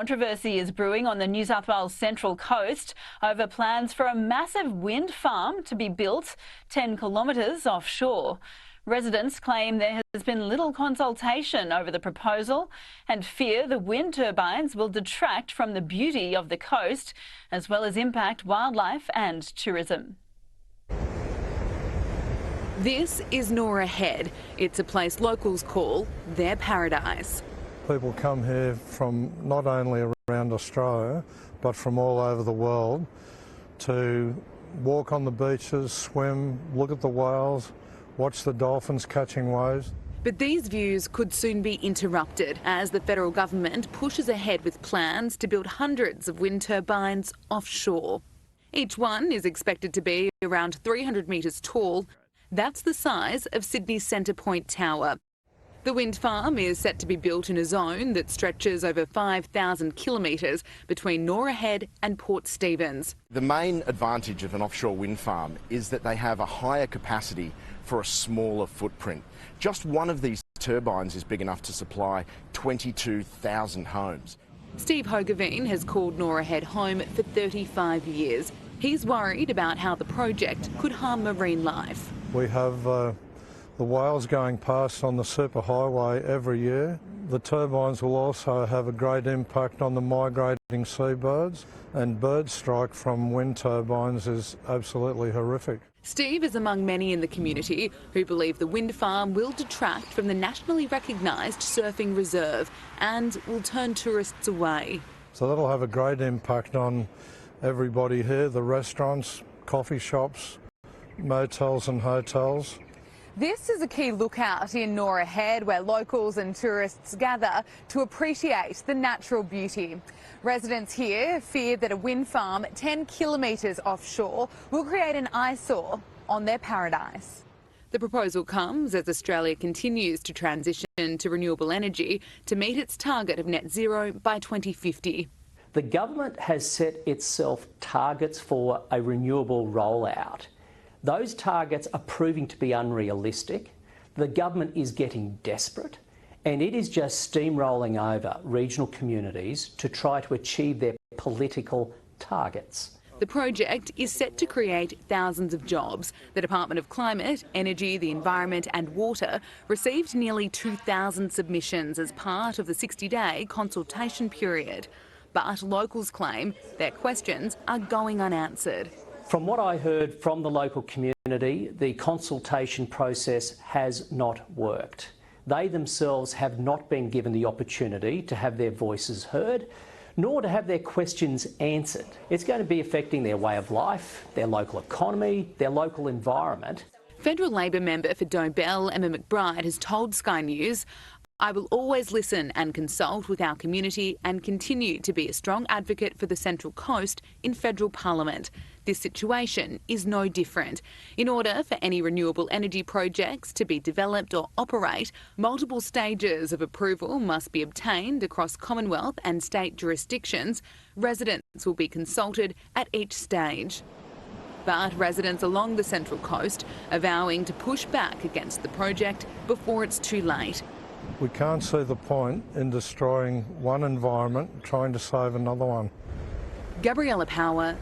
Controversy is brewing on the New South Wales Central Coast over plans for a massive wind farm to be built 10 kilometres offshore. Residents claim there has been little consultation over the proposal and fear the wind turbines will detract from the beauty of the coast, as well as impact wildlife and tourism. This is Norah Head. It's a place locals call their paradise. People come here from not only around Australia but from all over the world to walk on the beaches, swim, look at the whales, watch the dolphins catching waves. But these views could soon be interrupted as the federal government pushes ahead with plans to build hundreds of wind turbines offshore. Each one is expected to be around 300 metres tall. That's the size of Sydney's Centre Point Tower. The wind farm is set to be built in a zone that stretches over 5,000 kilometres between Norah Head and Port Stephens. The main advantage of an offshore wind farm is that they have a higher capacity for a smaller footprint. Just one of these turbines is big enough to supply 22,000 homes. Steve Hogerveen has called Norah Head home for 35 years. He's worried about how the project could harm marine life. We have the whales going past on the superhighway every year. The turbines will also have a great impact on the migrating seabirds, and bird strike from wind turbines is absolutely horrific. Steve is among many in the community who believe the wind farm will detract from the nationally recognised surfing reserve and will turn tourists away. So that'll have a great impact on everybody here, the restaurants, coffee shops, motels and hotels. This is a key lookout in Norah Head where locals and tourists gather to appreciate the natural beauty. Residents here fear that a wind farm 10 kilometres offshore will create an eyesore on their paradise. The proposal comes as Australia continues to transition to renewable energy to meet its target of net zero by 2050. The government has set itself targets for a renewable rollout. Those targets are proving to be unrealistic. The government is getting desperate, and it is just steamrolling over regional communities to try to achieve their political targets. The project is set to create thousands of jobs. The Department of Climate, Energy, the Environment and Water received nearly 2,000 submissions as part of the 60-day consultation period. But locals claim their questions are going unanswered. From what I heard from the local community, the consultation process has not worked. They themselves have not been given the opportunity to have their voices heard, nor to have their questions answered. It's going to be affecting their way of life, their local economy, their local environment. Federal Labor member for Dobell, Emma McBride, has told Sky News, "I will always listen and consult with our community and continue to be a strong advocate for the Central Coast in federal parliament. This situation is no different. In order for any renewable energy projects to be developed or operate, multiple stages of approval must be obtained across Commonwealth and state jurisdictions. Residents will be consulted at each stage." But residents along the Central Coast are vowing to push back against the project before it's too late. We can't see the point in destroying one environment trying to save another one. Gabriella Power,